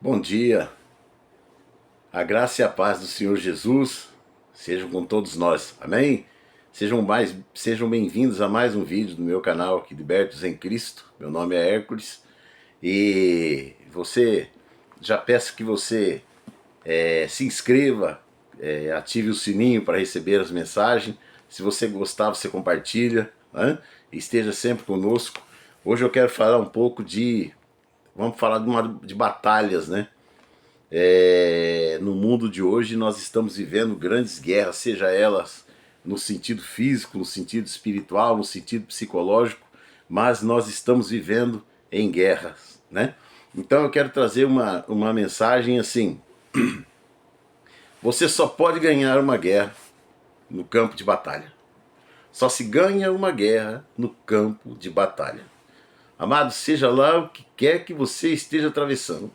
Bom dia, a graça e a paz do Senhor Jesus sejam com todos nós, amém? Sejam bem-vindos a mais um vídeo do meu canal aqui, Libertos em Cristo. Meu nome é Hércules e já peço que você se inscreva, ative o sininho para receber as mensagens. Se você gostar, você compartilha, né? Esteja sempre conosco. Hoje eu quero falar um pouco vamos falar de batalhas, né? No mundo de hoje nós estamos vivendo grandes guerras, seja elas no sentido físico, no sentido espiritual, no sentido psicológico, mas nós estamos vivendo em guerras, né? Então eu quero trazer uma mensagem assim: você só pode ganhar uma guerra no campo de batalha. Só se ganha uma guerra no campo de batalha. Amado, seja lá o que quer que você esteja atravessando,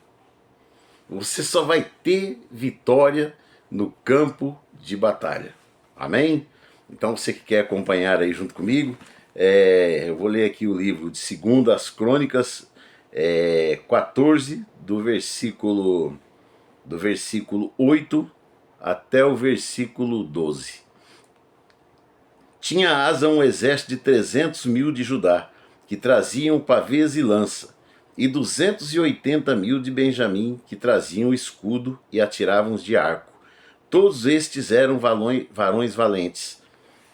você só vai ter vitória no campo de batalha. Amém? Então você que quer acompanhar aí junto comigo, eu vou ler aqui o livro de 2 Crônicas 14, do versículo 8 até o versículo 12. Tinha Asa um exército de 300.000 de Judá, que traziam pavês e lança, e 280.000 de Benjamim, que traziam escudo e atiravam de arco. Todos estes eram varões valentes.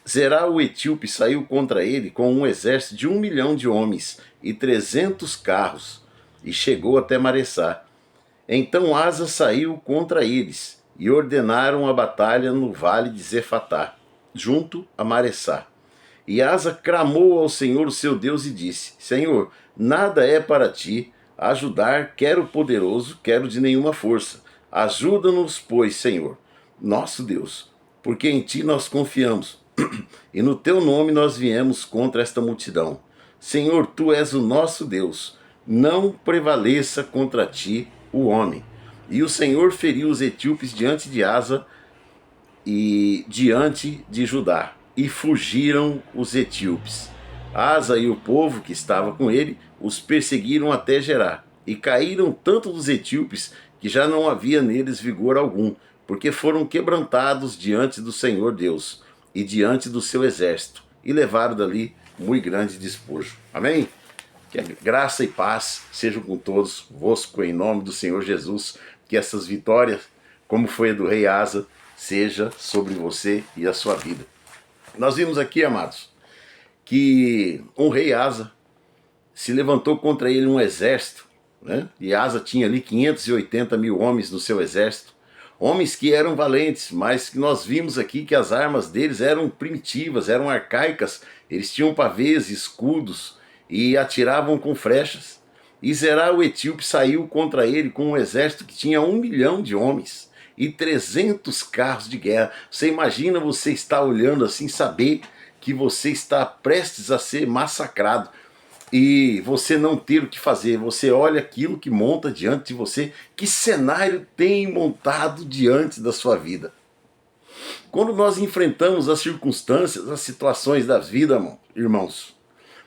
Zerá o etíope saiu contra ele com um exército de 1 milhão de homens e 300 carros, e chegou até Maressá. Então Asa saiu contra eles, e ordenaram a batalha no vale de Zefatá, junto a Maressá. E Asa clamou ao Senhor, o seu Deus, e disse: Senhor, nada é para ti ajudar, quer o poderoso, quer o de nenhuma força. Ajuda-nos, pois, Senhor, nosso Deus, porque em ti nós confiamos, e no teu nome nós viemos contra esta multidão. Senhor, tu és o nosso Deus, não prevaleça contra ti o homem. E o Senhor feriu os etíopes diante de Asa e diante de Judá, e fugiram os etíopes. Asa e o povo que estava com ele os perseguiram até Gerá, e caíram tanto dos etíopes que já não havia neles vigor algum, porque foram quebrantados diante do Senhor Deus e diante do seu exército, e levaram dali muito grande despojo. Amém? Que a graça e paz sejam com todos vosco, em nome do Senhor Jesus. Que essas vitórias, como foi a do rei Asa, seja sobre você e a sua vida. Nós vimos aqui, amados, que um rei Asa se levantou contra ele um exército, né? E Asa tinha ali 580.000 homens no seu exército, homens que eram valentes, mas que nós vimos aqui que as armas deles eram primitivas, eram arcaicas. Eles tinham pavês, escudos e atiravam com flechas. E Zerá o etíope saiu contra ele com um exército que tinha 1 milhão de homens e 300 carros de guerra. Você imagina você estar olhando assim, saber que você está prestes a ser massacrado e você não ter o que fazer. Você olha aquilo que monta diante de você, que cenário tem montado diante da sua vida. Quando nós enfrentamos as circunstâncias, as situações da vida, irmãos,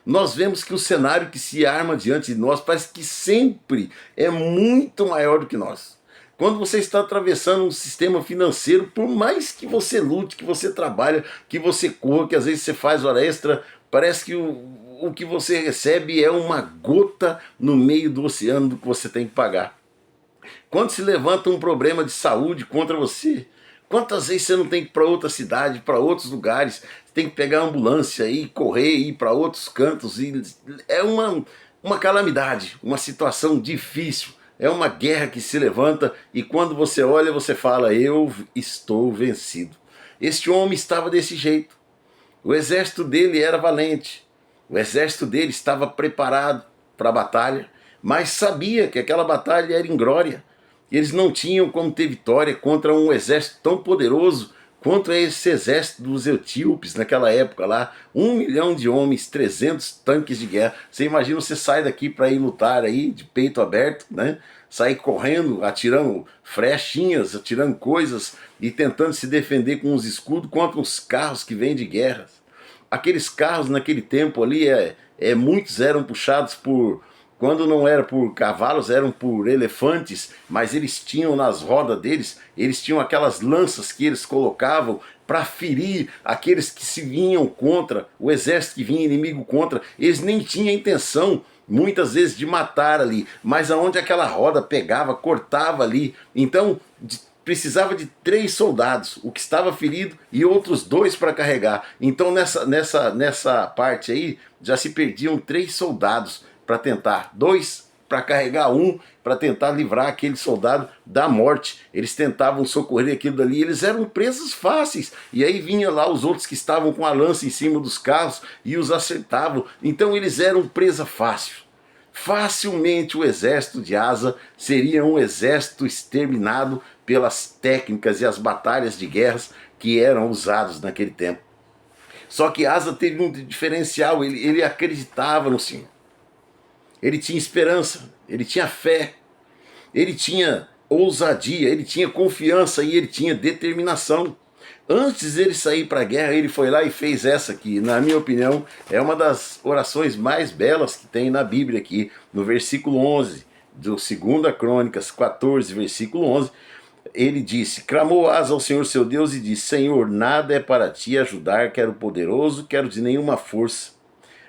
nós vemos que o cenário que se arma diante de nós parece que sempre é muito maior do que nós. Quando você está atravessando um sistema financeiro, por mais que você lute, que você trabalhe, que você corra, que às vezes você faz hora extra, parece que o que você recebe é uma gota no meio do oceano do que você tem que pagar. Quando se levanta um problema de saúde contra você, quantas vezes você não tem que ir para outra cidade, para outros lugares, você tem que pegar a ambulância e correr, ir para outros cantos, e é uma calamidade, uma situação difícil. É uma guerra que se levanta e quando você olha, você fala: eu estou vencido. Este homem estava desse jeito. O exército dele era valente. O exército dele estava preparado para a batalha, mas sabia que aquela batalha era inglória. Eles não tinham como ter vitória contra um exército tão poderoso quanto esse exército dos etíopes naquela época lá. 1 milhão de homens, 300 tanques de guerra. Você imagina, você sai daqui para ir lutar aí de peito aberto, né? Sair correndo, atirando flechinhas, atirando coisas e tentando se defender com os escudos contra os carros que vêm de guerra. Aqueles carros naquele tempo ali, muitos eram puxados por quando não era por cavalos, eram por elefantes, mas eles tinham nas rodas deles, eles tinham aquelas lanças que eles colocavam para ferir aqueles que se vinham contra, o exército que vinha inimigo contra. Eles nem tinham intenção, muitas vezes, de matar ali, mas aonde aquela roda pegava, cortava ali. Então, precisava de 3 soldados, o que estava ferido e outros 2 para carregar. Então nessa parte aí já se perdiam 3 soldados para tentar, 2 para carregar, 1 para tentar livrar aquele soldado da morte. Eles tentavam socorrer aquilo dali, eles eram presas fáceis. E aí vinha lá os outros que estavam com a lança em cima dos carros e os acertavam. Então eles eram presa fácil. Facilmente o exército de Asa seria um exército exterminado pelas técnicas e as batalhas de guerras que eram usados naquele tempo. Só que Asa teve um diferencial, ele acreditava no Senhor. Ele tinha esperança, ele tinha fé, ele tinha ousadia, ele tinha confiança e ele tinha determinação. Antes dele sair para a guerra, ele foi lá e fez essa aqui. Na minha opinião, é uma das orações mais belas que tem na Bíblia aqui, no versículo 11, do 2 Crônicas 14, versículo 11. Ele disse, clamou Asa ao Senhor seu Deus e disse, Senhor, nada é para ti ajudar, quero poderoso, quero de nenhuma força.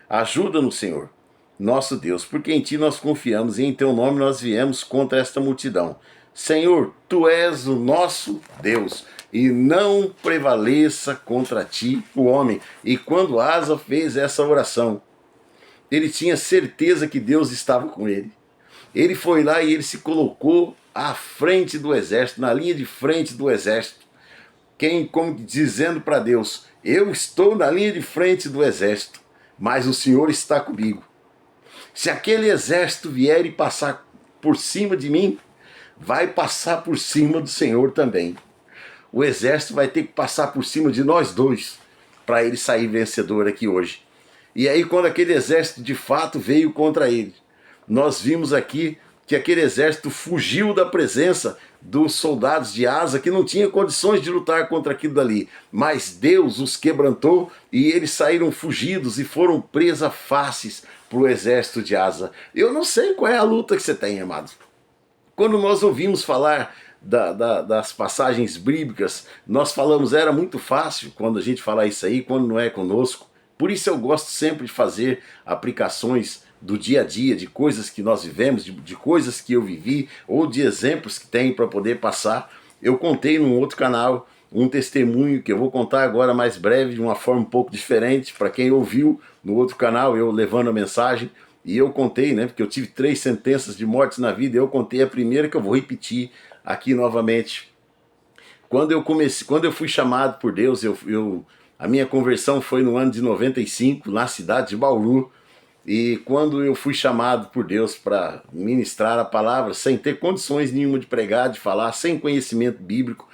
Ajuda-nos, Senhor, nosso Deus, porque em ti nós confiamos e em teu nome nós viemos contra esta multidão. Senhor, tu és o nosso Deus, e não prevaleça contra ti o homem. E quando Asa fez essa oração, ele tinha certeza que Deus estava com ele. Ele foi lá e ele se colocou à frente do exército, na linha de frente do exército. Como dizendo para Deus, eu estou na linha de frente do exército, mas o Senhor está comigo. Se aquele exército vier e passar por cima de mim, vai passar por cima do Senhor também. O exército vai ter que passar por cima de nós dois para ele sair vencedor aqui hoje. E aí quando aquele exército de fato veio contra ele, nós vimos aqui que aquele exército fugiu da presença dos soldados de Asa, que não tinha condições de lutar contra aquilo dali. Mas Deus os quebrantou e eles saíram fugidos e foram presas fáceis para o exército de Asa. Eu não sei qual é a luta que você tem, amado. Quando nós ouvimos falar das passagens bíblicas, nós falamos, era muito fácil quando a gente fala isso aí, quando não é conosco. Por isso eu gosto sempre de fazer aplicações do dia a dia, de coisas que nós vivemos, de coisas que eu vivi, ou de exemplos que tenho para poder passar. Eu contei num outro canal um testemunho que eu vou contar agora mais breve, de uma forma um pouco diferente, para quem ouviu no outro canal, eu levando a mensagem. E eu contei, né, porque eu tive 3 sentenças de morte na vida, eu contei a primeira que eu vou repetir aqui novamente. Quando eu fui chamado por Deus, a minha conversão foi no ano de 95, na cidade de Bauru. E quando eu fui chamado por Deus para ministrar a palavra, sem ter condições nenhuma de pregar, de falar, sem conhecimento bíblico,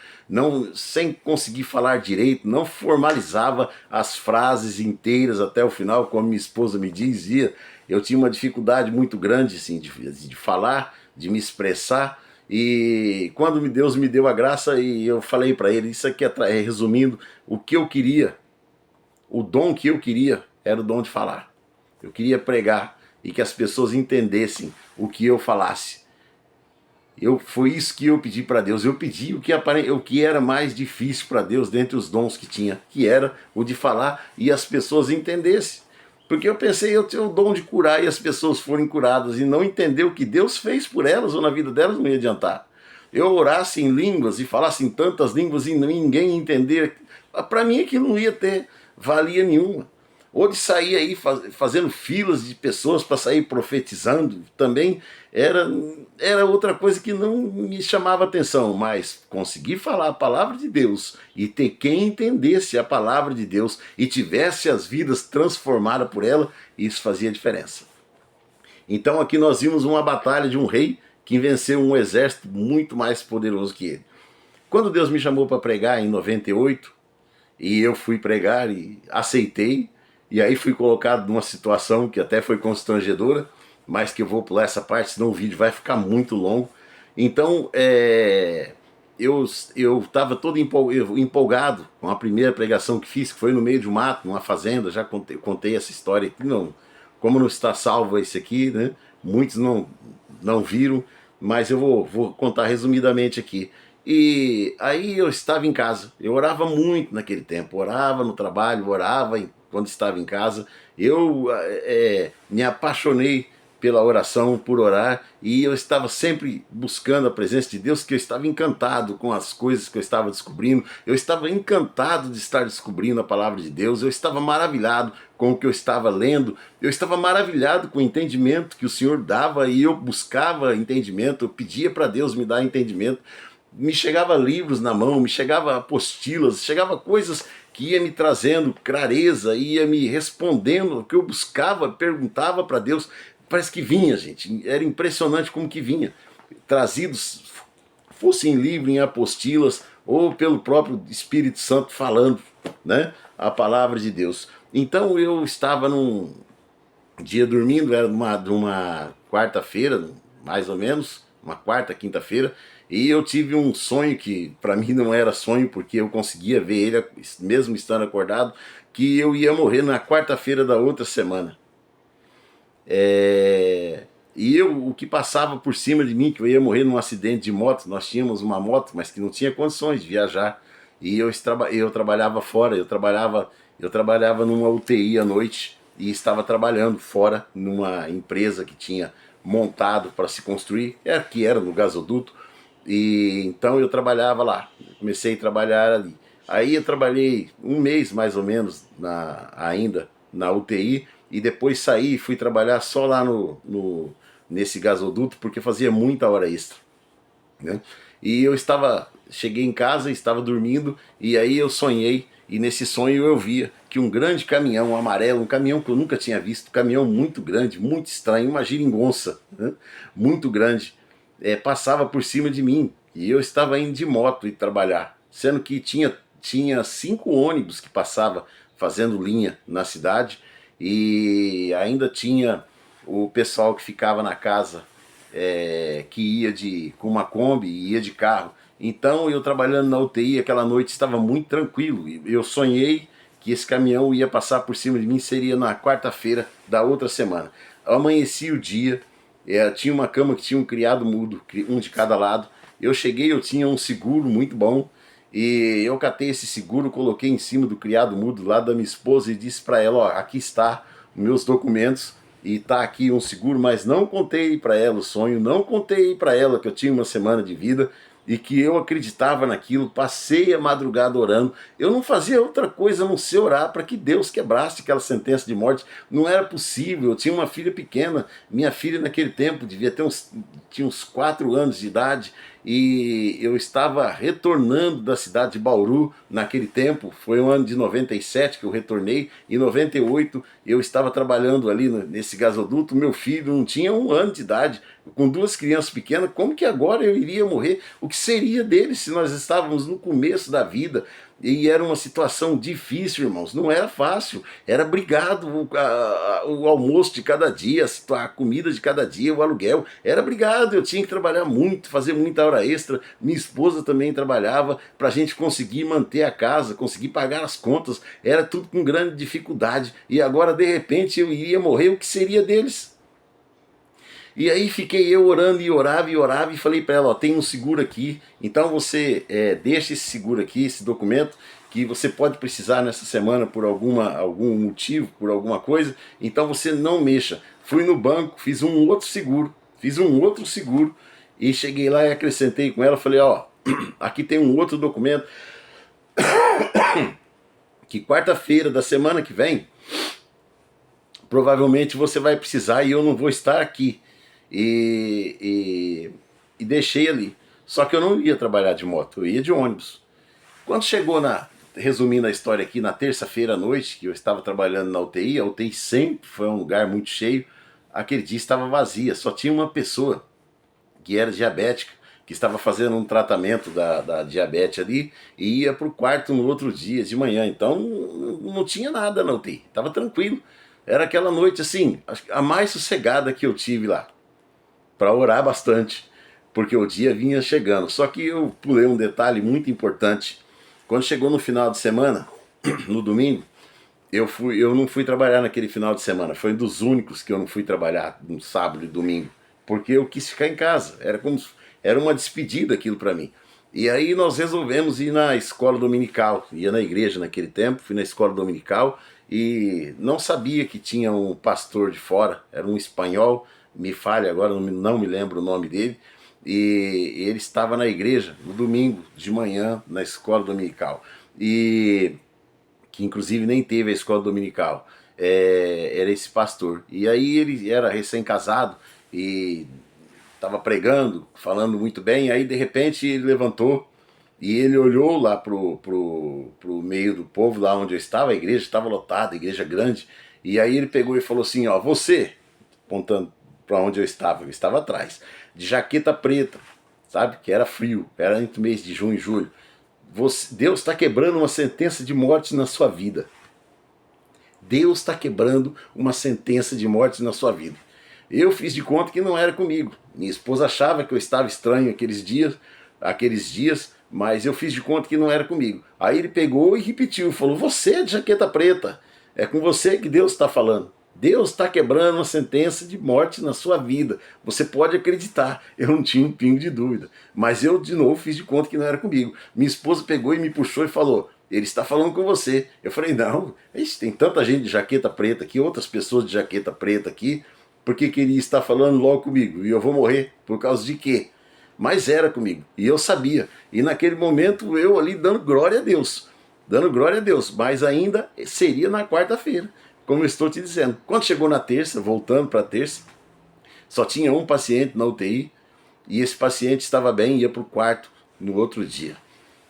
sem conseguir falar direito, não formalizava as frases inteiras até o final, como minha esposa me dizia, eu tinha uma dificuldade muito grande assim, de falar, de me expressar. E quando Deus me deu a graça, e eu falei para ele, isso aqui é resumindo, o que eu queria, o dom que eu queria era o dom de falar. Eu queria pregar e que as pessoas entendessem o que eu falasse. Foi isso que eu pedi para Deus. Eu pedi o que era mais difícil para Deus dentre os dons que tinha, que era o de falar e as pessoas entendessem. Porque eu pensei, eu tenho o dom de curar e as pessoas forem curadas e não entender o que Deus fez por elas ou na vida delas não ia adiantar. Eu orasse em línguas e falasse em tantas línguas e ninguém entender, para mim aquilo não ia ter valia nenhuma. Ou de sair aí fazendo filas de pessoas para sair profetizando, também era outra coisa que não me chamava atenção, mas conseguir falar a palavra de Deus e ter quem entendesse a palavra de Deus e tivesse as vidas transformadas por ela, isso fazia diferença. Então aqui nós vimos uma batalha de um rei que venceu um exército muito mais poderoso que ele. Quando Deus me chamou para pregar em 98, e eu fui pregar e aceitei, e aí fui colocado numa situação que até foi constrangedora, mas que eu vou pular essa parte, senão o vídeo vai ficar muito longo. Então, eu estava todo empolgado com a primeira pregação que fiz, que foi no meio de um mato, numa fazenda, já contei essa história aqui, não, como não está salvo esse aqui, né? muitos não viram, mas eu vou contar resumidamente aqui. E aí eu estava em casa, eu orava muito naquele tempo, orava no trabalho, quando estava em casa. Eu me apaixonei pela oração, por orar, e eu estava sempre buscando a presença de Deus, que eu estava encantado com as coisas que eu estava descobrindo, eu estava encantado de estar descobrindo a palavra de Deus, eu estava maravilhado com o que eu estava lendo, eu estava maravilhado com o entendimento que o Senhor dava, e eu buscava entendimento, eu pedia para Deus me dar entendimento. Me chegava livros na mão, me chegava apostilas, chegava coisas que ia me trazendo clareza, ia me respondendo o que eu buscava, perguntava para Deus. Parece que vinha, gente, era impressionante como que vinha, trazidos, fosse em livro, em apostilas, ou pelo próprio Espírito Santo falando, né, a palavra de Deus. Então eu estava num dia dormindo, era uma quarta-feira, mais ou menos, uma quarta, quinta-feira, e eu tive um sonho que para mim não era sonho, porque eu conseguia ver ele, mesmo estando acordado, que eu ia morrer na quarta-feira da outra semana. E o que passava por cima de mim, que eu ia morrer num acidente de moto, nós tínhamos uma moto, mas que não tinha condições de viajar, e eu trabalhava fora, eu trabalhava numa UTI à noite, e estava trabalhando fora numa empresa que tinha montado para se construir, que era no gasoduto, e então eu trabalhava lá, comecei a trabalhar ali. Aí eu trabalhei um mês mais ou menos ainda na UTI, e depois saí e fui trabalhar só lá nesse gasoduto, porque fazia muita hora extra, né? E cheguei em casa, estava dormindo, e aí eu sonhei, e nesse sonho eu via que um grande caminhão amarelo, um caminhão que eu nunca tinha visto, um caminhão muito grande, muito estranho, uma geringonça, né, muito grande, passava por cima de mim, e eu estava indo de moto ir trabalhar, sendo que tinha 5 ônibus que passavam fazendo linha na cidade, e ainda tinha o pessoal que ficava na casa, que ia com uma Kombi e ia de carro. Então eu trabalhando na UTI aquela noite estava muito tranquilo. Eu sonhei que esse caminhão ia passar por cima de mim, seria na quarta-feira da outra semana. Amanheci o dia, tinha uma cama que tinha um criado mudo, um de cada lado. Eu cheguei, eu tinha um seguro muito bom, e eu catei esse seguro, coloquei em cima do criado mudo lá da minha esposa e disse para ela, ó, aqui está meus documentos, e tá aqui um seguro, mas não contei para ela o sonho, não contei para ela que eu tinha uma semana de vida e que eu acreditava naquilo, passei a madrugada orando. Eu não fazia outra coisa a não ser orar para que Deus quebrasse aquela sentença de morte. Não era possível, eu tinha uma filha pequena, minha filha naquele tempo tinha uns 4 anos de idade, e eu estava retornando da cidade de Bauru naquele tempo, foi o ano de 97 que eu retornei, em 98 eu estava trabalhando ali nesse gasoduto, meu filho não tinha 1 ano de idade, com 2 crianças pequenas, como que agora eu iria morrer? O que seria dele se nós estávamos no começo da vida? E era uma situação difícil, irmãos, não era fácil, era brigado o almoço de cada dia, a comida de cada dia, o aluguel, era brigado, eu tinha que trabalhar muito, fazer muita hora extra, minha esposa também trabalhava para a gente conseguir manter a casa, conseguir pagar as contas, era tudo com grande dificuldade, e agora de repente eu iria morrer, o que seria deles? E aí fiquei eu orando e orava e falei para ela, ó, tem um seguro aqui, então você deixa esse seguro aqui, esse documento, que você pode precisar nessa semana por algum motivo, por alguma coisa, então você não mexa. Fui no banco, fiz um outro seguro, e cheguei lá e acrescentei com ela, falei, ó, aqui tem um outro documento, que quarta-feira da semana que vem, provavelmente você vai precisar e eu não vou estar aqui. E deixei ali. Só que eu não ia trabalhar de moto, eu ia de ônibus. Quando chegou resumindo a história aqui, na terça-feira à noite, que eu estava trabalhando na UTI, a UTI sempre foi um lugar muito cheio, aquele dia estava vazia, só tinha uma pessoa que era diabética, que estava fazendo um tratamento da diabetes ali, e ia para o quarto no outro dia, de manhã, então não tinha nada na UTI, estava tranquilo. Era aquela noite assim, a mais sossegada que eu tive lá, para orar bastante, porque o dia vinha chegando. Só que eu pulei um detalhe muito importante. Quando chegou no final de semana, no domingo, eu não fui trabalhar naquele final de semana. Foi um dos únicos que eu não fui trabalhar no sábado e domingo, porque eu quis ficar em casa. Era uma despedida aquilo para mim. E aí nós resolvemos ir na escola dominical. Ia na igreja naquele tempo, fui na escola dominical e não sabia que tinha um pastor de fora. Era um espanhol, me falha agora, não me lembro o nome dele. E ele estava na igreja no domingo de manhã na escola dominical. E que inclusive nem teve a escola dominical, era esse pastor. E aí ele era recém-casado e estava pregando, falando muito bem, aí de repente ele levantou e ele olhou lá pro meio do povo, lá onde eu estava, a igreja estava lotada, a igreja grande, e aí ele pegou e falou assim, ó, você, apontando para onde eu estava atrás, de jaqueta preta, sabe, que era frio, era entre o mês de junho e julho, Deus está quebrando uma sentença de morte na sua vida. Deus está quebrando uma sentença de morte na sua vida. Eu fiz de conta que não era comigo. Minha esposa achava que eu estava estranho aqueles dias, mas eu fiz de conta que não era comigo. Aí ele pegou e repetiu, falou, você é de jaqueta preta, é com você que Deus está falando. Deus está quebrando uma sentença de morte na sua vida. Você pode acreditar. Eu não tinha um pingo de dúvida. Mas eu, de novo, fiz de conta que não era comigo. Minha esposa pegou e me puxou e falou, ele está falando com você. Eu falei, não, tem tanta gente de jaqueta preta aqui, outras pessoas de jaqueta preta aqui, por que ele está falando logo comigo? E eu vou morrer por causa de quê? Mas era comigo, e eu sabia. E naquele momento eu ali dando glória a Deus. Dando glória a Deus, mas ainda seria na quarta-feira, como eu estou te dizendo. Quando chegou na terça, voltando para a terça, só tinha um paciente na UTI, e esse paciente estava bem e ia para o quarto no outro dia.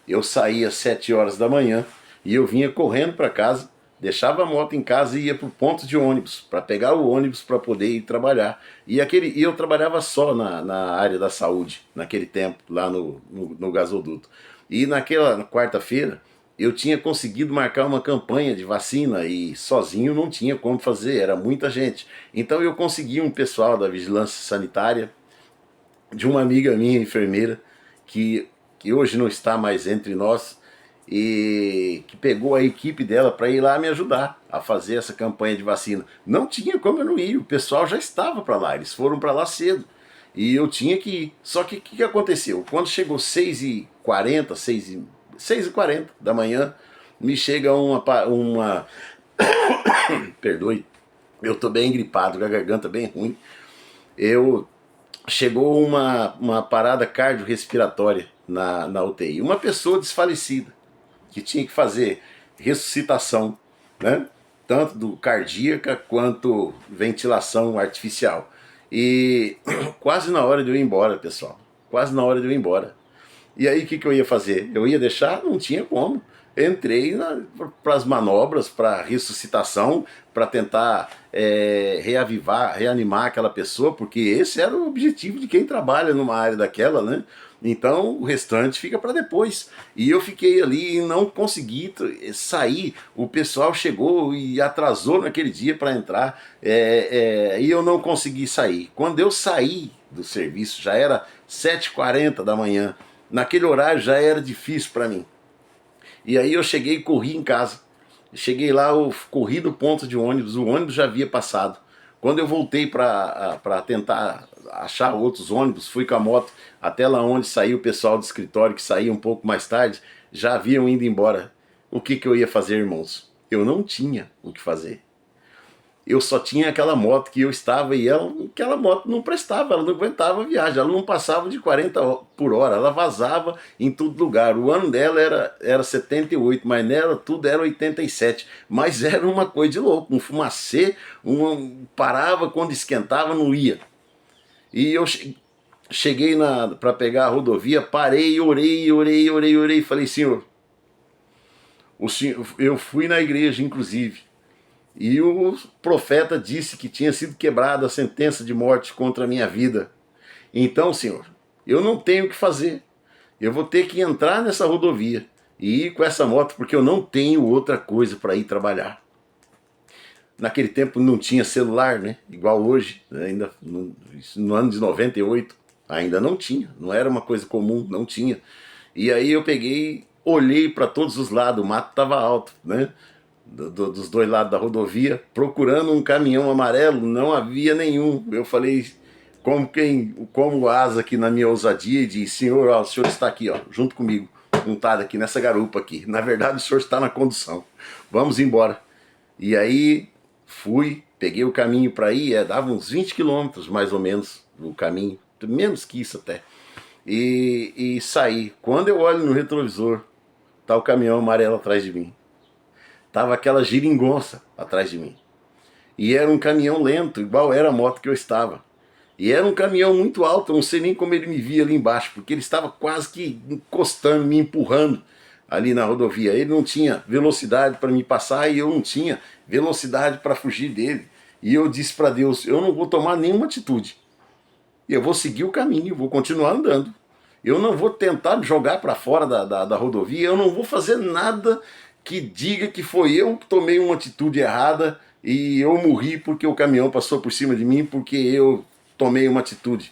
Eu saía às 7 horas da manhã e eu vinha correndo para casa, deixava a moto em casa e ia para o ponto de ônibus, para pegar o ônibus para poder ir trabalhar. E eu trabalhava só na área da saúde, naquele tempo, lá no gasoduto. E naquela quarta-feira, eu tinha conseguido marcar uma campanha de vacina e sozinho não tinha como fazer, era muita gente. Então eu consegui um pessoal da vigilância sanitária, de uma amiga minha, enfermeira, que hoje não está mais entre nós, e que pegou a equipe dela para ir lá me ajudar a fazer essa campanha de vacina. Não tinha como eu não ir, o pessoal já estava para lá, eles foram para lá cedo. E eu tinha que ir. Só que o que aconteceu? Quando chegou 6h40, 6h40 da manhã, me chega uma perdoe, eu estou bem gripado, com a garganta bem ruim. Chegou uma parada cardiorrespiratória na UTI. Uma pessoa desfalecida, que tinha que fazer ressuscitação, né? Tanto do cardíaca quanto ventilação artificial. E quase na hora de eu ir embora, pessoal. Quase na hora de eu ir embora. E aí o que eu ia fazer? Eu ia deixar? Não tinha como. Entrei para as manobras, para ressuscitação, para tentar reanimar aquela pessoa, porque esse era o objetivo de quem trabalha numa área daquela, né? Então o restante fica para depois. E eu fiquei ali e não consegui sair. O pessoal chegou e atrasou naquele dia para entrar, e eu não consegui sair. Quando eu saí do serviço, já era 7h40 da manhã. Naquele horário já era difícil para mim. E aí eu cheguei e corri em casa. Cheguei lá, eu corri do ponto de ônibus, o ônibus já havia passado. Quando eu voltei para tentar achar outros ônibus, fui com a moto até lá onde saiu o pessoal do escritório, que saía um pouco mais tarde, já haviam ido embora. O que eu ia fazer, irmãos? Eu não tinha o que fazer. Eu só tinha aquela moto que eu estava e aquela moto não prestava, ela não aguentava a viagem, ela não passava de 40 por hora, ela vazava em todo lugar. O ano dela era 78, mas nela tudo era 87, mas era uma coisa de louco, um fumacê, parava quando esquentava, não ia. E eu cheguei para pegar a rodovia, parei, orei, falei, senhor, eu fui na igreja, inclusive, e o profeta disse que tinha sido quebrada a sentença de morte contra a minha vida. Então, senhor, eu não tenho o que fazer. Eu vou ter que entrar nessa rodovia e ir com essa moto, porque eu não tenho outra coisa para ir trabalhar. Naquele tempo não tinha celular, né? Igual hoje, né? Ainda no ano de 98, ainda não tinha. Não era uma coisa comum, não tinha. E aí eu peguei, olhei para todos os lados, o mato estava alto, né? dos dois lados da rodovia, procurando um caminhão amarelo, não havia nenhum. Eu falei, como asa aqui na minha ousadia, e disse, senhor, ó, o senhor está aqui, ó, junto comigo, montado aqui nessa garupa aqui. Na verdade, o senhor está na condução. Vamos embora. E aí fui, peguei o caminho para ir, dava uns 20 quilômetros mais ou menos o caminho, menos que isso até. E saí. Quando eu olho no retrovisor, tá o caminhão amarelo atrás de mim. Tava aquela geringonça atrás de mim. E era um caminhão lento, igual era a moto que eu estava. E era um caminhão muito alto, eu não sei nem como ele me via ali embaixo, porque ele estava quase que encostando, me empurrando ali na rodovia. Ele não tinha velocidade para me passar e eu não tinha velocidade para fugir dele. E eu disse para Deus, eu não vou tomar nenhuma atitude. Eu vou seguir o caminho, vou continuar andando. Eu não vou tentar me jogar para fora da rodovia, eu não vou fazer nada que diga que foi eu que tomei uma atitude errada e eu morri porque o caminhão passou por cima de mim, porque eu tomei uma atitude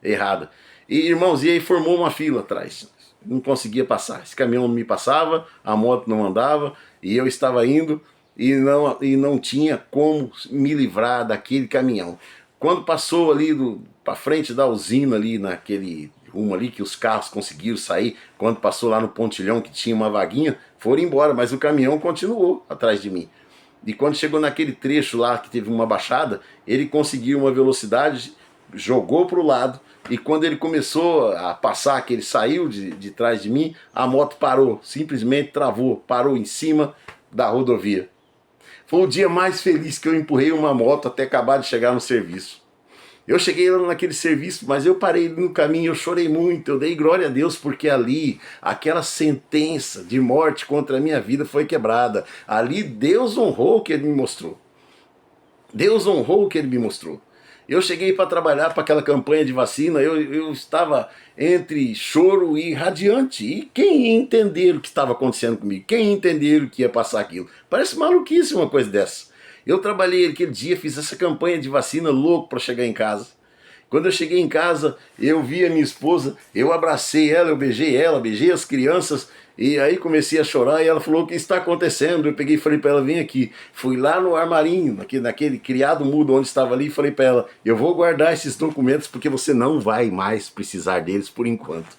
errada. E, irmãos, e aí formou uma fila atrás. Não conseguia passar. Esse caminhão não me passava, a moto não andava, e eu estava indo e não tinha como me livrar daquele caminhão. Quando passou ali para frente da usina, ali naquele rumo ali que os carros conseguiram sair, quando passou lá no pontilhão que tinha uma vaguinha, foram embora, mas o caminhão continuou atrás de mim. E quando chegou naquele trecho lá que teve uma baixada, ele conseguiu uma velocidade, jogou para o lado, e quando ele começou a passar, que ele saiu de trás de mim, a moto parou, simplesmente travou, parou em cima da rodovia. Foi o dia mais feliz que eu empurrei uma moto até acabar de chegar no serviço. Eu cheguei lá naquele serviço, mas eu parei no caminho, eu chorei muito, eu dei glória a Deus, porque ali, aquela sentença de morte contra a minha vida foi quebrada. Ali Deus honrou o que Ele me mostrou. Deus honrou o que Ele me mostrou. Eu cheguei para trabalhar para aquela campanha de vacina, eu estava entre choro e radiante. E quem ia entender o que estava acontecendo comigo? Quem ia entender o que ia passar aquilo? Parece maluquice uma coisa dessa. Eu trabalhei aquele dia, fiz essa campanha de vacina louco para chegar em casa. Quando eu cheguei em casa, eu vi a minha esposa, eu abracei ela, eu beijei as crianças, e aí comecei a chorar, e ela falou, o que está acontecendo? Eu peguei e falei para ela, vem aqui. Fui lá no armarinho, naquele criado mudo onde estava ali, e falei para ela, eu vou guardar esses documentos porque você não vai mais precisar deles por enquanto.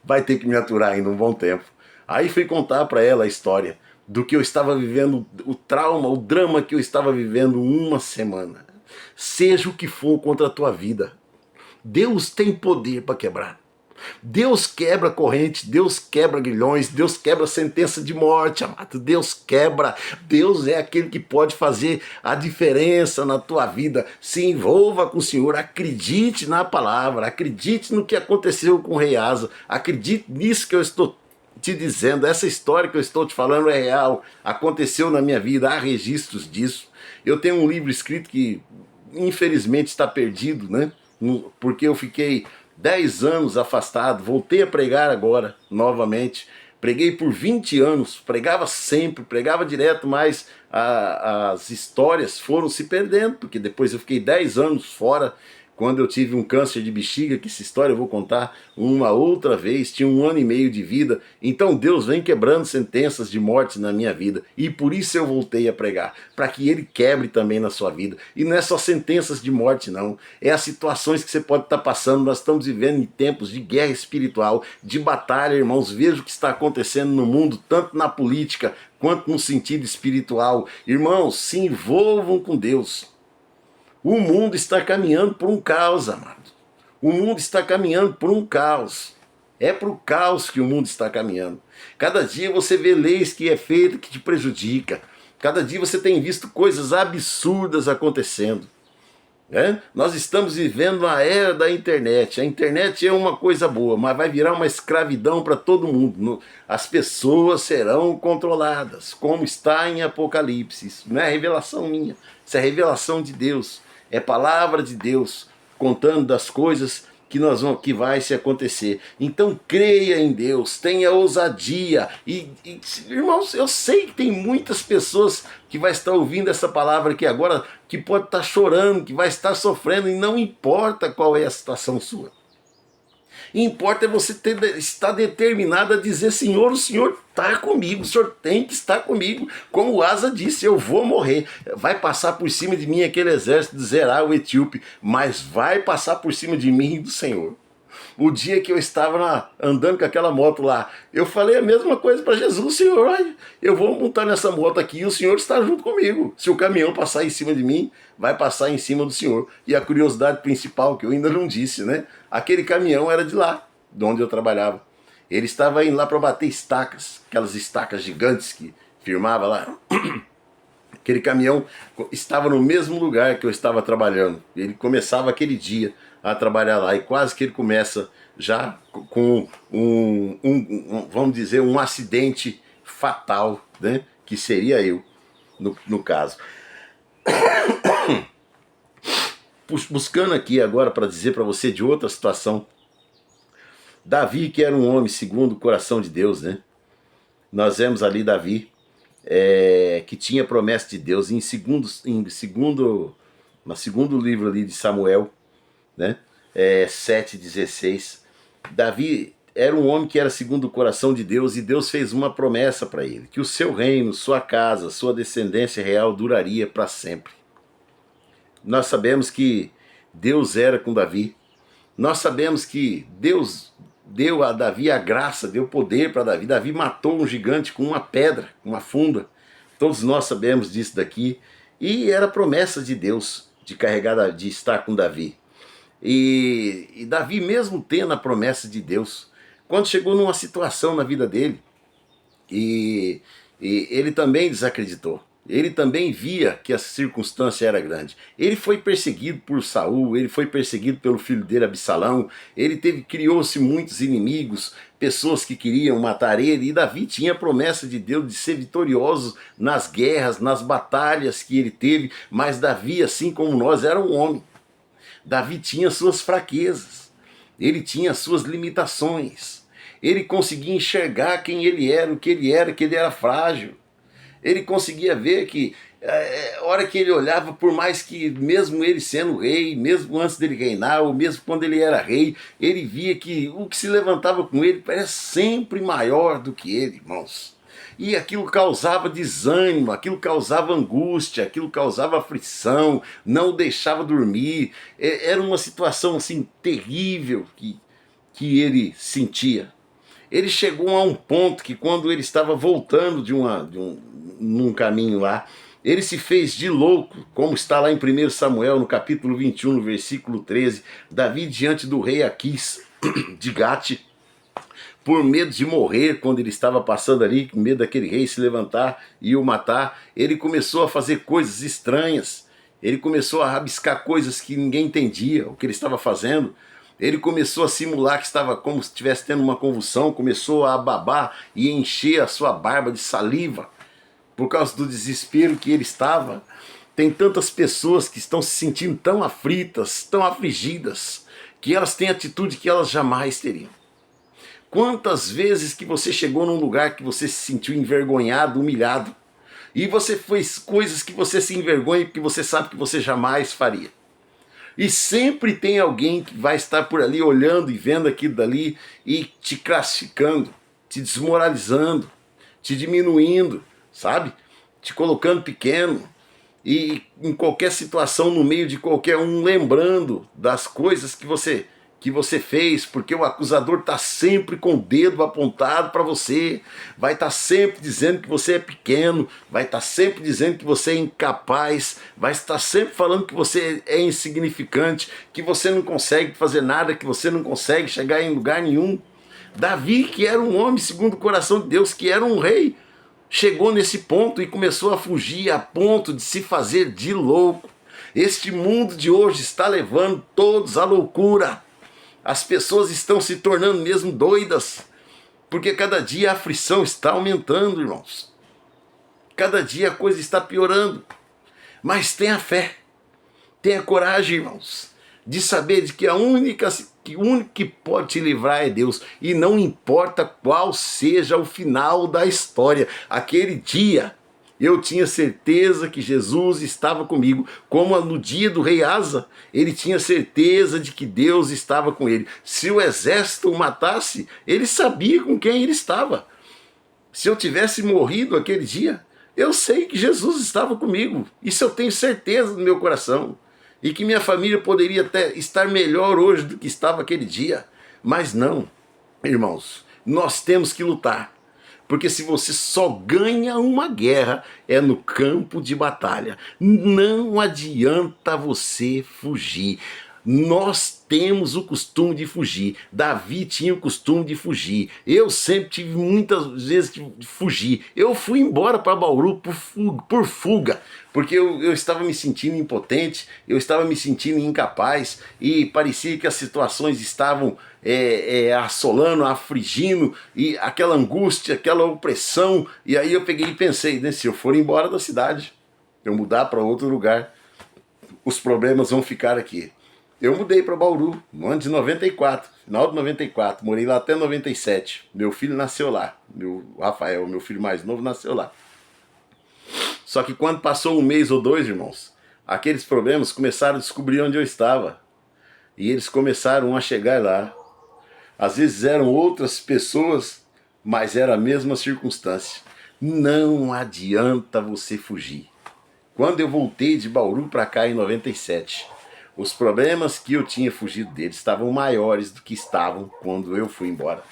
Vai ter que me aturar ainda um bom tempo. Aí fui contar para ela a história do que eu estava vivendo, o trauma, o drama que eu estava vivendo uma semana. Seja o que for contra a tua vida, Deus tem poder para quebrar. Deus quebra corrente, Deus quebra grilhões, Deus quebra sentença de morte, amado. Deus quebra, Deus é aquele que pode fazer a diferença na tua vida. Se envolva com o Senhor, acredite na palavra, acredite no que aconteceu com o rei Asa, acredite nisso que eu estou te dizendo, essa história que eu estou te falando é real, aconteceu na minha vida, há registros disso. Eu tenho um livro escrito que infelizmente está perdido, né? Porque eu fiquei 10 anos afastado, voltei a pregar agora, novamente. Preguei por 20 anos, pregava sempre, pregava direto, mas as histórias foram se perdendo, porque depois eu fiquei 10 anos fora, quando eu tive um câncer de bexiga, que essa história eu vou contar uma outra vez, tinha 1 ano e meio de vida. Então Deus vem quebrando sentenças de morte na minha vida, e por isso eu voltei a pregar, para que Ele quebre também na sua vida. E não é só sentenças de morte não, é as situações que você pode estar passando. Nós estamos vivendo em tempos de guerra espiritual, de batalha, irmãos. Veja o que está acontecendo no mundo, tanto na política, quanto no sentido espiritual. Irmãos, se envolvam com Deus. O mundo está caminhando por um caos, amado. O mundo está caminhando por um caos. É para o caos que o mundo está caminhando. Cada dia você vê leis que é feita que te prejudica. Cada dia você tem visto coisas absurdas acontecendo. Nós estamos vivendo a era da internet. A internet é uma coisa boa, mas vai virar uma escravidão para todo mundo. As pessoas serão controladas, como está em Apocalipse. Isso não é revelação minha, isso é revelação de Deus. É palavra de Deus contando das coisas que vai se acontecer. Então creia em Deus, tenha ousadia. Irmãos, eu sei que tem muitas pessoas que vai estar ouvindo essa palavra aqui agora, que pode estar chorando, que vai estar sofrendo, e não importa qual é a situação sua. Importa é você estar determinado a dizer: Senhor, o Senhor está comigo, o Senhor tem que estar comigo. Como o Asa disse, eu vou morrer. Vai passar por cima de mim aquele exército de Zerá, o etíope, mas vai passar por cima de mim e do Senhor. O dia que eu estava andando com aquela moto lá, eu falei a mesma coisa para Jesus: Senhor, eu vou montar nessa moto aqui e o Senhor está junto comigo. Se o caminhão passar em cima de mim, vai passar em cima do Senhor. E a curiosidade principal, que eu ainda não disse, né? Aquele caminhão era de lá, de onde eu trabalhava. Ele estava indo lá para bater estacas, aquelas estacas gigantes que firmava lá. Aquele caminhão estava no mesmo lugar que eu estava trabalhando. Ele começava aquele dia a trabalhar lá, e quase que ele começa já com vamos dizer, um acidente fatal, né? Que seria eu, no caso. Buscando aqui agora para dizer para você de outra situação. Davi, que era um homem segundo o coração de Deus, né? Nós vemos ali Davi, que tinha promessa de Deus no segundo livro ali de Samuel, né? 7,16. Davi era um homem que era segundo o coração de Deus, e Deus fez uma promessa para ele, que o seu reino, sua casa, sua descendência real duraria para sempre. Nós sabemos que Deus era com Davi. Nós sabemos que Deus deu a Davi a graça, deu poder para Davi. Davi matou um gigante com uma pedra, uma funda. Todos nós sabemos disso daqui. E era promessa de Deus de estar com Davi. E Davi, mesmo tendo a promessa de Deus, quando chegou numa situação na vida dele, e ele também desacreditou. Ele também via que a circunstância era grande. Ele foi perseguido por Saul, ele foi perseguido pelo filho dele, Absalão. Criou-se muitos inimigos, pessoas que queriam matar ele. E Davi tinha a promessa de Deus de ser vitorioso nas guerras, nas batalhas que ele teve. Mas Davi, assim como nós, era um homem. Davi tinha suas fraquezas, ele tinha suas limitações. Ele conseguia enxergar quem ele era, o que ele era frágil. Ele conseguia ver que, a hora que ele olhava, por mais que, mesmo ele sendo rei, mesmo antes dele reinar, ou mesmo quando ele era rei, ele via que o que se levantava com ele era sempre maior do que ele, irmãos. E aquilo causava desânimo, aquilo causava angústia, aquilo causava aflição, não o deixava dormir. Era uma situação assim terrível que ele sentia. Ele chegou a um ponto que, quando ele estava voltando num caminho lá, ele se fez de louco, como está lá em 1 Samuel, no capítulo 21, no versículo 13. Davi, diante do rei Aquis de Gate, por medo de morrer, quando ele estava passando ali, com medo daquele rei se levantar e o matar, ele começou a fazer coisas estranhas. Ele começou a rabiscar coisas que ninguém entendia o que ele estava fazendo. Ele começou a simular que estava como se estivesse tendo uma convulsão, começou a babar e encher a sua barba de saliva, por causa do desespero que ele estava. Tem tantas pessoas que estão se sentindo tão aflitas, tão afligidas, que elas têm atitude que elas jamais teriam. Quantas vezes que você chegou num lugar que você se sentiu envergonhado, humilhado, e você fez coisas que você se envergonha porque você sabe que você jamais faria. E sempre tem alguém que vai estar por ali olhando e vendo aquilo dali e te classificando, te desmoralizando, te diminuindo, sabe? Te colocando pequeno. E em qualquer situação, no meio de qualquer um, lembrando das coisas que você fez, porque o acusador está sempre com o dedo apontado para você, vai estar sempre dizendo que você é pequeno, vai estar sempre dizendo que você é incapaz, vai estar sempre falando que você é insignificante, que você não consegue fazer nada, que você não consegue chegar em lugar nenhum. Davi, que era um homem segundo o coração de Deus, que era um rei, chegou nesse ponto e começou a fugir a ponto de se fazer de louco. Este mundo de hoje está levando todos à loucura. As pessoas estão se tornando mesmo doidas, porque cada dia a aflição está aumentando, irmãos. Cada dia a coisa está piorando. Mas tenha fé, tenha coragem, irmãos, de saber de que o único que pode te livrar é Deus. E não importa qual seja o final da história, aquele dia Eu tinha certeza que Jesus estava comigo, como no dia do rei Asa, ele tinha certeza de que Deus estava com ele. Se o exército o matasse, ele sabia com quem ele estava. Se eu tivesse morrido aquele dia, eu sei que Jesus estava comigo. Isso eu tenho certeza no meu coração. E que minha família poderia até estar melhor hoje do que estava aquele dia. Mas não, irmãos, nós temos que lutar. Porque se você só ganha uma guerra, é no campo de batalha. Não adianta você fugir. Nós temos o costume de fugir. Davi tinha o costume de fugir. Eu sempre tive muitas vezes de fugir. Eu fui embora para Bauru por fuga, porque eu estava me sentindo impotente, eu estava me sentindo incapaz e parecia que as situações estavam assolando, afligindo, e aquela angústia, aquela opressão. E aí eu peguei e pensei, né, se eu for embora da cidade, eu mudar para outro lugar, os problemas vão ficar aqui. Eu mudei para Bauru no ano de 94, final de 94, morei lá até 97. Meu filho nasceu lá, o Rafael, meu filho mais novo, nasceu lá. Só que quando passou um mês ou dois, irmãos, aqueles problemas começaram a descobrir onde eu estava. E eles começaram a chegar lá. Às vezes eram outras pessoas, mas era a mesma circunstância. Não adianta você fugir. Quando eu voltei de Bauru para cá em 97, os problemas que eu tinha fugido deles estavam maiores do que estavam quando eu fui embora.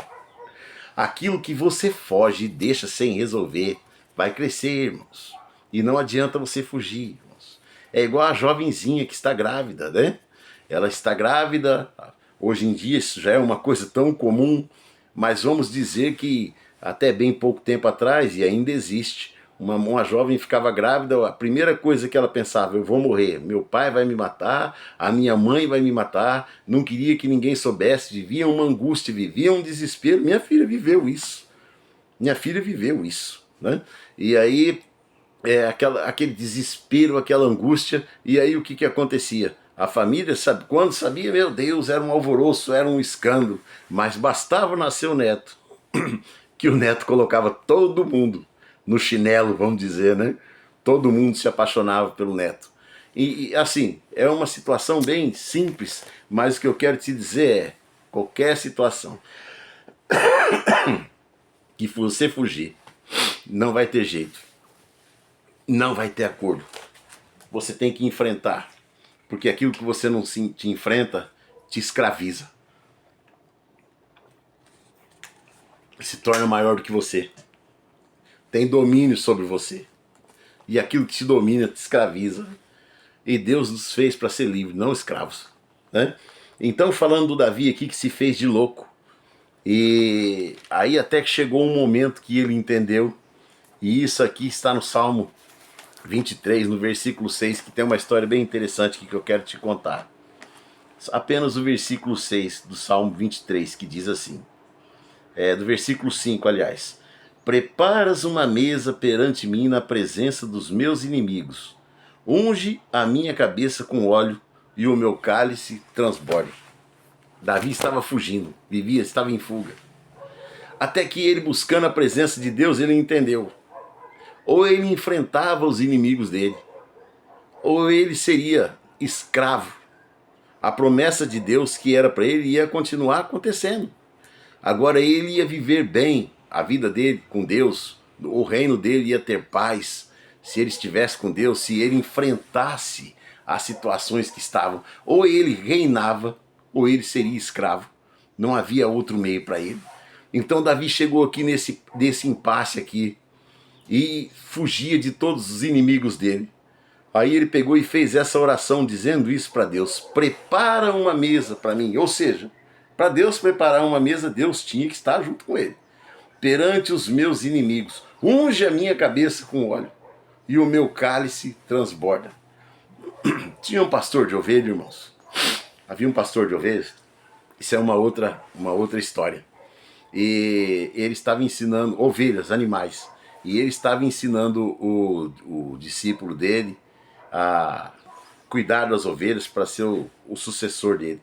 Aquilo que você foge e deixa sem resolver vai crescer, irmãos. E não adianta você fugir, irmãos. É igual a jovenzinha que está grávida, né? Ela está grávida, hoje em dia isso já é uma coisa tão comum, mas vamos dizer que até bem pouco tempo atrás, e ainda existe, uma jovem ficava grávida, a primeira coisa que ela pensava, eu vou morrer, meu pai vai me matar, a minha mãe vai me matar, não queria que ninguém soubesse, vivia uma angústia, vivia um desespero. Minha filha viveu isso, né? E aí, aquele desespero, aquela angústia, e aí o que acontecia? A família, sabe, quando sabia, meu Deus, era um alvoroço, era um escândalo, mas bastava nascer o neto, que o neto colocava todo mundo no chinelo, vamos dizer, né? Todo mundo se apaixonava pelo neto. E assim, é uma situação bem simples, mas o que eu quero te dizer é, qualquer situação que você fugir, não vai ter jeito, não vai ter acordo. Você tem que enfrentar, porque aquilo que você não te enfrenta te escraviza, se torna maior do que você, tem domínio sobre você, e aquilo que te domina te escraviza. E Deus nos fez para ser livres, não escravos, né? Então, falando do Davi aqui, que se fez de louco, e aí até que chegou um momento que ele entendeu, e isso aqui está no Salmo 23, no versículo 6, que tem uma história bem interessante que eu quero te contar. Apenas o versículo 6 do Salmo 23, que diz assim, do versículo 5, aliás: preparas uma mesa perante mim na presença dos meus inimigos, unge a minha cabeça com óleo e o meu cálice transborde. Davi estava fugindo, estava em fuga. Até que ele, buscando a presença de Deus, ele entendeu. Ou ele enfrentava os inimigos dele, ou ele seria escravo. A promessa de Deus que era para ele ia continuar acontecendo. Agora ele ia viver bem a vida dele com Deus, o reino dele ia ter paz, se ele estivesse com Deus, se ele enfrentasse as situações que estavam. Ou ele reinava, ou ele seria escravo. Não havia outro meio para ele. Então Davi chegou aqui nesse impasse aqui, e fugia de todos os inimigos dele. Aí ele pegou e fez essa oração dizendo isso para Deus: prepara uma mesa para mim. Ou seja, para Deus preparar uma mesa, Deus tinha que estar junto com ele. Perante os meus inimigos, unge a minha cabeça com óleo e o meu cálice transborda. Tinha um pastor de ovelhas, irmãos. Havia um pastor de ovelhas. Isso é uma outra história. E ele estava ensinando ovelhas, animais. E ele estava ensinando o discípulo dele a cuidar das ovelhas para ser o sucessor dele.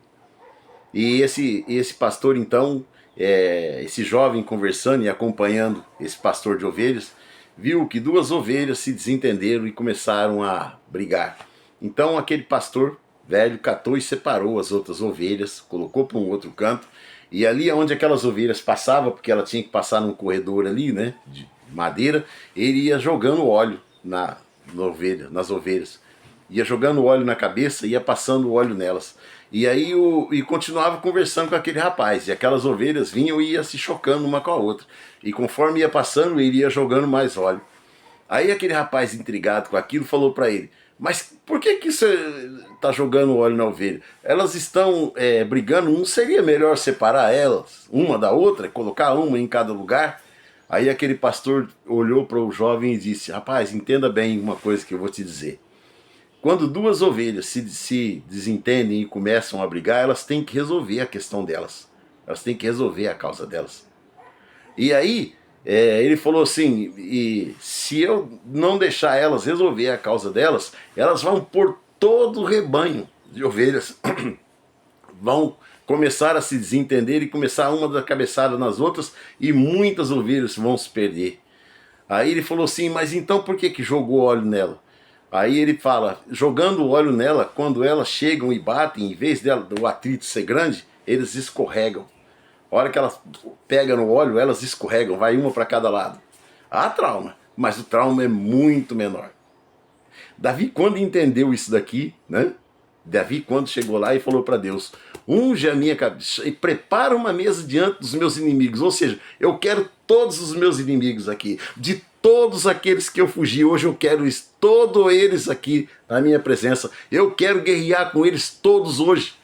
E esse pastor, então, esse jovem conversando e acompanhando esse pastor de ovelhas, viu que duas ovelhas se desentenderam e começaram a brigar. Então aquele pastor velho catou e separou as outras ovelhas, colocou para um outro canto, e ali onde aquelas ovelhas passavam, porque ela tinha que passar num corredor ali, né, de madeira, ele ia jogando óleo nas ovelhas. Ia jogando óleo na cabeça, ia passando óleo nelas. E aí continuava conversando com aquele rapaz. E aquelas ovelhas vinham e ia se chocando uma com a outra. E conforme ia passando, ele ia jogando mais óleo. Aí aquele rapaz intrigado com aquilo falou para ele: mas por que você está jogando óleo na ovelha? Elas estão brigando, não seria melhor separar elas, uma da outra, colocar uma em cada lugar? Aí aquele pastor olhou para o jovem e disse: rapaz, entenda bem uma coisa que eu vou te dizer. Quando duas ovelhas se desentendem e começam a brigar, elas têm que resolver a questão delas. Elas têm que resolver a causa delas. E aí, ele falou assim, e se eu não deixar elas resolver a causa delas, elas vão por todo o rebanho de ovelhas, vão começar a se desentender e começar uma da cabeçada nas outras, e muitas ovelhas vão se perder. Aí ele falou assim, mas então por que jogou óleo nela? Aí ele fala, jogando óleo nela, quando elas chegam e batem, em vez do atrito ser grande, eles escorregam. A hora que elas pegam no óleo, elas escorregam, vai uma para cada lado. Há trauma, mas o trauma é muito menor. Davi, quando entendeu isso daqui, né? Davi, quando chegou lá e falou para Deus, unge a minha cabeça e prepara uma mesa diante dos meus inimigos. Ou seja, eu quero todos os meus inimigos aqui, de todos aqueles que eu fugi, hoje eu quero todos eles aqui na minha presença. Eu quero guerrear com eles todos hoje,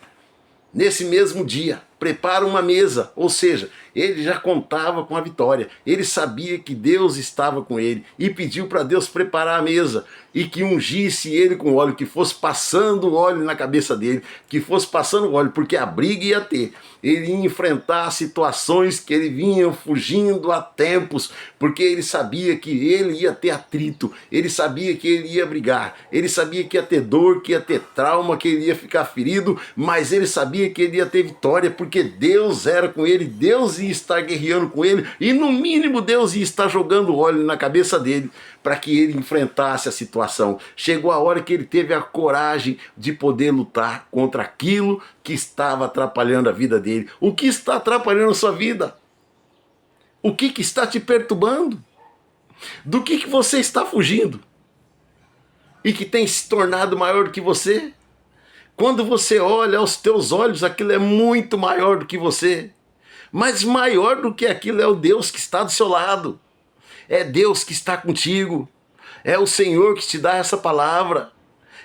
nesse mesmo dia. Prepara uma mesa, ou seja, ele já contava com a vitória, ele sabia que Deus estava com ele e pediu para Deus preparar a mesa e que ungisse ele com óleo, que fosse passando óleo na cabeça dele, que fosse passando óleo, porque a briga ia ter, ele ia enfrentar situações que ele vinha fugindo há tempos, porque ele sabia que ele ia ter atrito, ele sabia que ele ia brigar, ele sabia que ia ter dor, que ia ter trauma, que ele ia ficar ferido, mas ele sabia que ele ia ter vitória, porque Deus era com ele, Deus ia estar guerreando com ele, e no mínimo Deus ia estar jogando óleo na cabeça dele, para que ele enfrentasse a situação. Chegou a hora que ele teve a coragem de poder lutar contra aquilo que estava atrapalhando a vida dele. O que está atrapalhando a sua vida? O que está te perturbando? Do que você está fugindo? E que tem se tornado maior do que você? Quando você olha aos teus olhos, aquilo é muito maior do que você. Mas maior do que aquilo é o Deus que está do seu lado. É Deus que está contigo. É o Senhor que te dá essa palavra.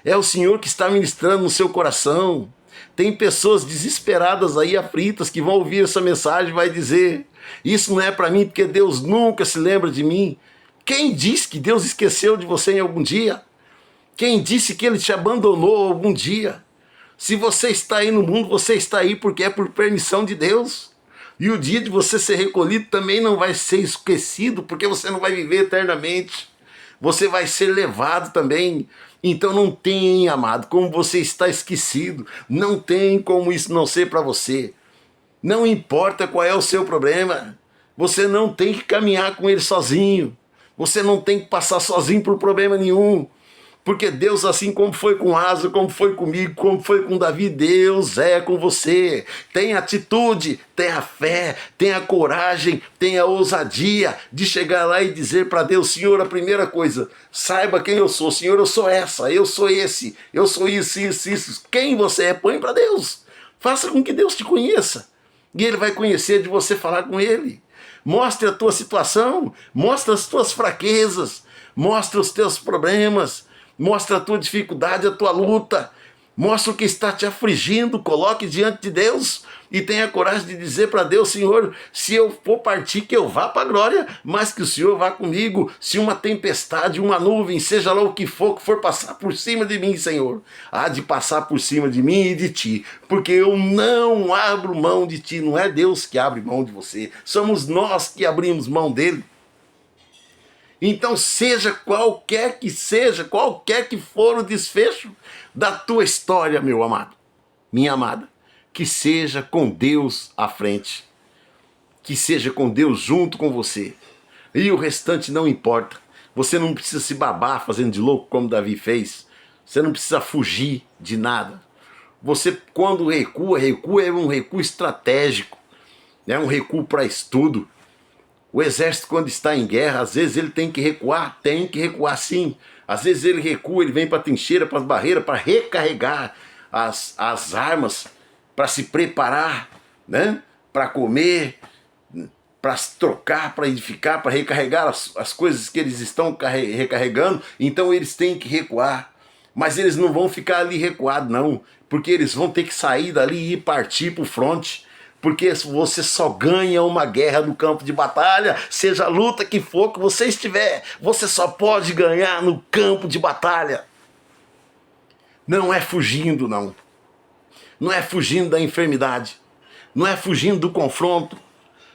É o Senhor que está ministrando no seu coração. Tem pessoas desesperadas aí, aflitas, que vão ouvir essa mensagem e vai dizer, isso não é para mim porque Deus nunca se lembra de mim. Quem disse que Deus esqueceu de você em algum dia? Quem disse que Ele te abandonou algum dia? Se você está aí no mundo, você está aí porque é por permissão de Deus. E o dia de você ser recolhido também não vai ser esquecido, porque você não vai viver eternamente. Você vai ser levado também. Então não tem, amado, como você está esquecido. Não tem como isso não ser para você. Não importa qual é o seu problema. Você não tem que caminhar com ele sozinho. Você não tem que passar sozinho por problema nenhum. Porque Deus, assim como foi com Asa, como foi comigo, como foi com Davi, Deus é com você. Tenha atitude, tenha fé, tenha coragem, tenha ousadia de chegar lá e dizer para Deus, Senhor, a primeira coisa, saiba quem eu sou. Senhor, eu sou essa, eu sou esse, eu sou isso, isso, isso. Quem você é, põe para Deus. Faça com que Deus te conheça. E Ele vai conhecer de você falar com Ele. Mostre a tua situação, mostre as tuas fraquezas, mostre os teus problemas, mostra a tua dificuldade, a tua luta. Mostra o que está te afligindo. Coloque diante de Deus e tenha coragem de dizer para Deus, Senhor, se eu for partir, que eu vá para a glória, mas que o Senhor vá comigo. Se uma tempestade, uma nuvem, seja lá o que for passar por cima de mim, Senhor, há de passar por cima de mim e de ti, porque eu não abro mão de ti. Não é Deus que abre mão de você, somos nós que abrimos mão dele. Então seja qualquer que for o desfecho da tua história, meu amado, minha amada, que seja com Deus à frente, que seja com Deus junto com você, e o restante não importa. Você não precisa se babar fazendo de louco como Davi fez. Você não precisa fugir de nada. Você, quando recua é um recuo estratégico, né? Um recuo para estudo. O exército, quando está em guerra, às vezes ele tem que recuar sim. Às vezes ele recua, ele vem para a trincheira, para as barreiras, para recarregar as armas, para se preparar, né? Para comer, para se trocar, para edificar, para recarregar as coisas que eles estão recarregando. Então eles têm que recuar. Mas eles não vão ficar ali recuados, não. Porque eles vão ter que sair dali e partir para o fronte. Porque você só ganha uma guerra no campo de batalha, seja a luta que for que você estiver, você só pode ganhar no campo de batalha. Não é fugindo, não. Não é fugindo da enfermidade. Não é fugindo do confronto.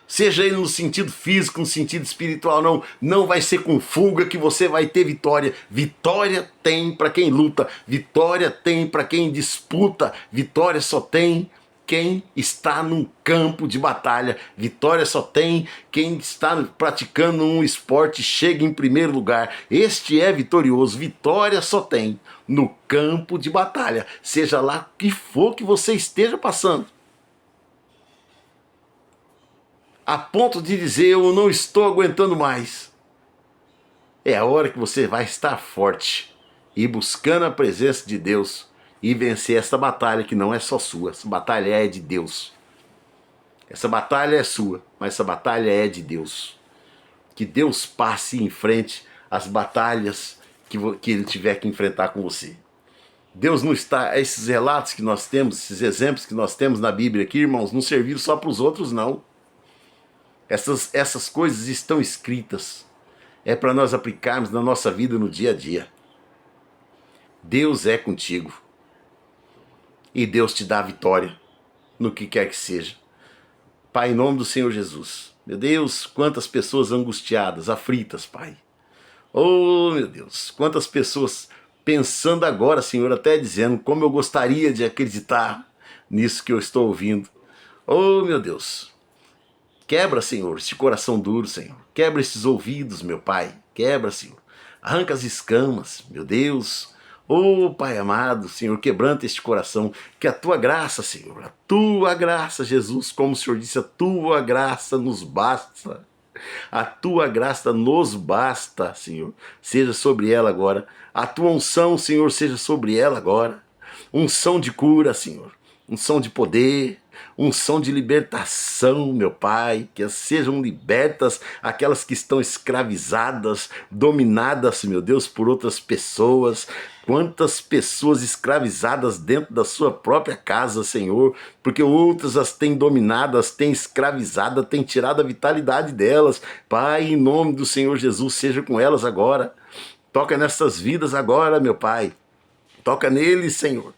Seja ele no sentido físico, no sentido espiritual, não. Não vai ser com fuga que você vai ter vitória. Vitória tem para quem luta. Vitória tem para quem disputa. Vitória só tem quem está num campo de batalha. Vitória só tem quem está praticando um esporte, chega em primeiro lugar. Este é vitorioso. Vitória só tem no campo de batalha. Seja lá o que for que você esteja passando. A ponto de dizer, eu não estou aguentando mais. É a hora que você vai estar forte e buscando a presença de Deus e vencer essa batalha que não é só sua. Essa batalha é de Deus. Essa batalha é sua, mas essa batalha é de Deus. Que Deus passe em frente às batalhas que Ele tiver que enfrentar com você. Deus não está... Esses relatos que nós temos, esses exemplos que nós temos na Bíblia aqui, irmãos, não serviram só para os outros, não. Essas coisas estão escritas. É para nós aplicarmos na nossa vida no dia a dia. Deus é contigo. E Deus te dá a vitória no que quer que seja. Pai, em nome do Senhor Jesus. Meu Deus, quantas pessoas angustiadas, aflitas, Pai. Oh, meu Deus, quantas pessoas pensando agora, Senhor, até dizendo como eu gostaria de acreditar nisso que eu estou ouvindo. Oh, meu Deus. Quebra, Senhor, este coração duro, Senhor. Quebra esses ouvidos, meu Pai. Quebra, Senhor. Arranca as escamas, meu Deus. Oh, Pai amado, Senhor, quebranta este coração. Que a Tua graça, Senhor, a Tua graça, Jesus, como o Senhor disse, a Tua graça nos basta. A Tua graça nos basta, Senhor. Seja sobre ela agora. A Tua unção, Senhor, seja sobre ela agora. Unção de cura, Senhor. Unção de poder, unção de libertação, meu Pai, que sejam libertas aquelas que estão escravizadas, dominadas, meu Deus, por outras pessoas. Quantas pessoas escravizadas dentro da sua própria casa, Senhor, porque outras as têm dominadas, têm escravizado, têm tirado a vitalidade delas. Pai, em nome do Senhor Jesus, seja com elas agora. Toca nessas vidas agora, meu Pai. Toca neles, Senhor.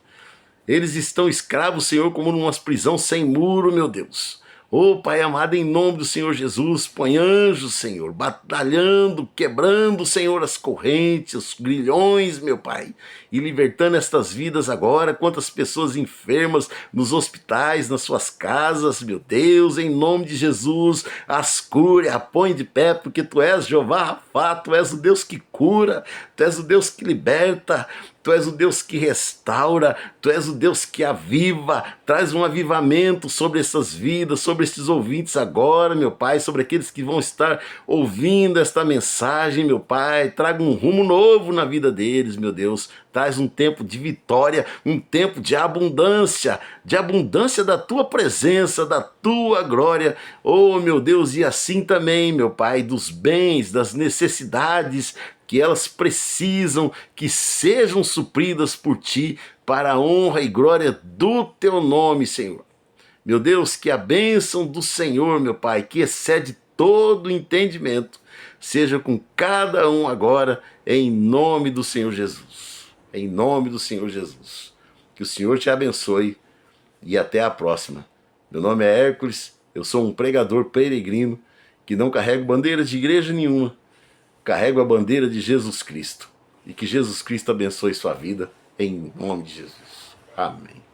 Eles estão escravos, Senhor, como numa prisão sem muro, meu Deus. Ô Pai amado, em nome do Senhor Jesus, põe anjos, Senhor, batalhando, quebrando, Senhor, as correntes, os grilhões, meu Pai, e libertando estas vidas agora. Quantas pessoas enfermas nos hospitais, nas suas casas, meu Deus, em nome de Jesus, as cure, a põe de pé, porque Tu és Jeová Rafá, Tu és o Deus que cura, Tu és o Deus que liberta, Tu és o Deus que restaura, Tu és o Deus que aviva, traz um avivamento sobre essas vidas, sobre estes ouvintes agora, meu Pai, sobre aqueles que vão estar ouvindo esta mensagem, meu Pai, traga um rumo novo na vida deles, meu Deus, traz um tempo de vitória, um tempo de abundância da Tua presença, da Tua glória, oh meu Deus, e assim também, meu Pai, dos bens, das necessidades, que elas precisam, que sejam supridas por Ti, para a honra e glória do Teu nome, Senhor. Meu Deus, que a bênção do Senhor, meu Pai, que excede todo entendimento, seja com cada um agora, em nome do Senhor Jesus. Em nome do Senhor Jesus. Que o Senhor te abençoe e até a próxima. Meu nome é Hércules, eu sou um pregador peregrino que não carrego bandeira de igreja nenhuma, carrego a bandeira de Jesus Cristo. E que Jesus Cristo abençoe sua vida, em nome de Jesus. Amém.